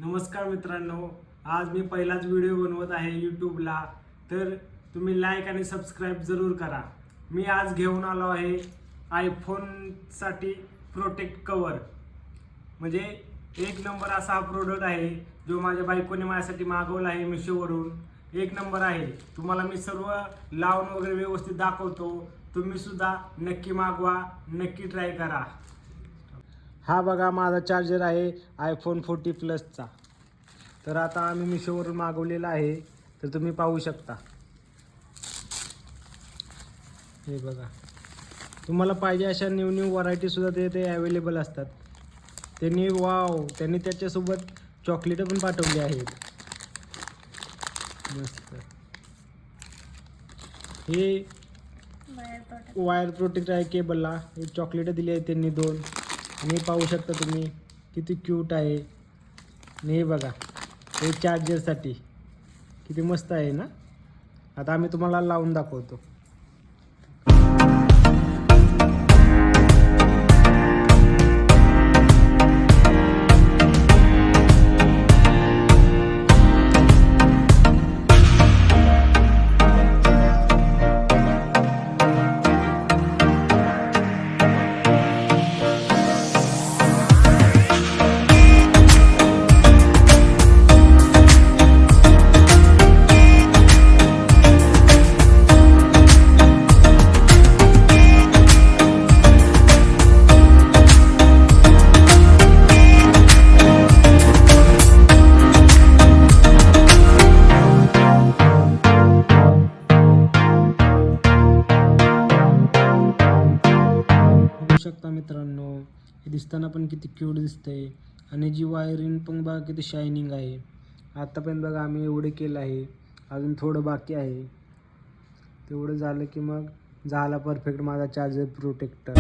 नमस्कार मित्रांनो, आज मी पहिलाच व्हिडिओ बनवत आहे यूट्यूबला, तर तुम्ही लाईक आणि सबस्क्राईब जरूर करा। मी आज घेऊन आलो आहे आयफोनसाठी प्रोटेक्ट कवर। म्हणजे एक नंबर असा हा प्रोडक्ट आहे जो माझ्या बायकोने माझ्यासाठी मागवला आहे मिशोवरून। एक नंबर आहे। तुम्हाला मी सर्व लावून वगैरे व्यवस्थित दाखवतो, तुम्ही सुद्धा नक्की मागवा, नक्की ट्राय करा। हा बघा माझा चार्जर आहे आयफोन 40 प्लसचा। तर आता आम्ही मिशोवरून मागवलेला आहे, तर तुम्ही पाहू शकता। हे बघा, तुम्हाला पाहिजे अशा न्यू व्हरायटी सुद्धा ते अवेलेबल असतात। त्यांनी त्याच्यासोबत चॉकलेट पण पाठवली आहेत। मस्त। हे वायर प्रोटेक्ट आहे केबलला। हे चॉकलेट दिली आहे त्यांनी 2। आणि पाहू शकता तुम्ही किती क्यूट आहे। आणि हे बघा, हे चार्जरसाठी किती मस्त आहे ना। आता आम्ही तुम्हाला लावून दाखवतो। शकता मित्रांनो, हे दिसताना पण किती क्यूट दिसतंय। आणि जी वायरिंग पण बघा किती शायनिंग आहे। आतापर्यंत बघा आम्ही एवढे केलं आहे, अजून थोडं बाकी आहे। तेवढं झालं की मग झाला परफेक्ट माझा चार्जर प्रोटेक्टर।